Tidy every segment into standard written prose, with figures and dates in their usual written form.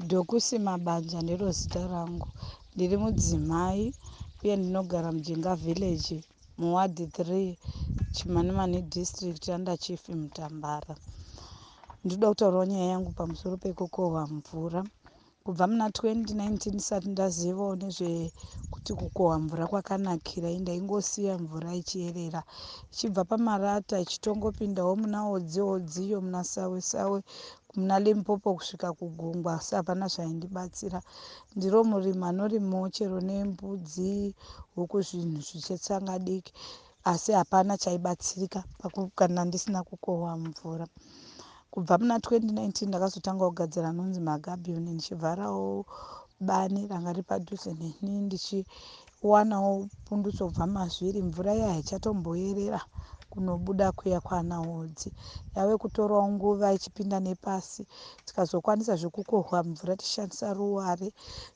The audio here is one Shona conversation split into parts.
Dhokusima Banja ndiro zita rangu. Ndiri mudzimai uye ndinogara mujinga village muwadi 3 Chimanimani district under Chief Mutambara. Ndoda kutaurawo nyaya yangu pamusoro pekukohwa mvura. Kubva muna 2019 ndisati ndazivawo nezvekuti kukohwa mvura kwakanakira, ndaingosiya mvura ichierera ichibva pamarata ichitongopindawo muna Odzi iyo muna Sawe muna Limpopo kusvika kuGungwa, asi hapana zvaindibatsira. Ndiro murimi anorimawo chero nembudzi, huku, zvinhu zvichetsangadiki, asi hapana chaibatsirika kana ndisina kukohwa mvura. Kubva muna 2019 ndakazotanga kugadzira anonzi magabhuni, ndichivharawo bani ranga riri padhuze neni, ndichiwanawo pundutso kubva mazviri. Mvura iya haichatomboerera kunobuda kuya kwana Odzi, yave kutorawo nguva ichipinda nepasi. Tikazokwanisa zvekukohwa mvura tichishandisa ruware,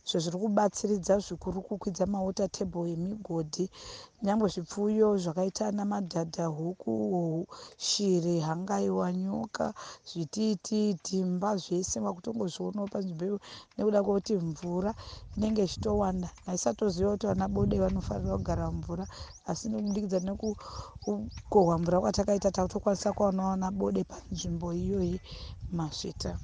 izvo zviri kubatsiridza zvikuru kukwidza mawota tebhuru emigodhi. Nyangwe zvipfuyo zvakaita ana madhadha, huku, shiri, hangaiwa, nyoka, zvitiiti, mbwa, zvese makutongozvionawo panzvimbo iyo nekuda kwekuti mvura inenge ichitowanda. Ndaisatoziva kuti vana bode vanofanira kugara mvura, asi nekubudikidza nekukohwa mvura kwatakaita takutokwanisa kuwanawo vana bode panzvimbo iyoyi Masvita.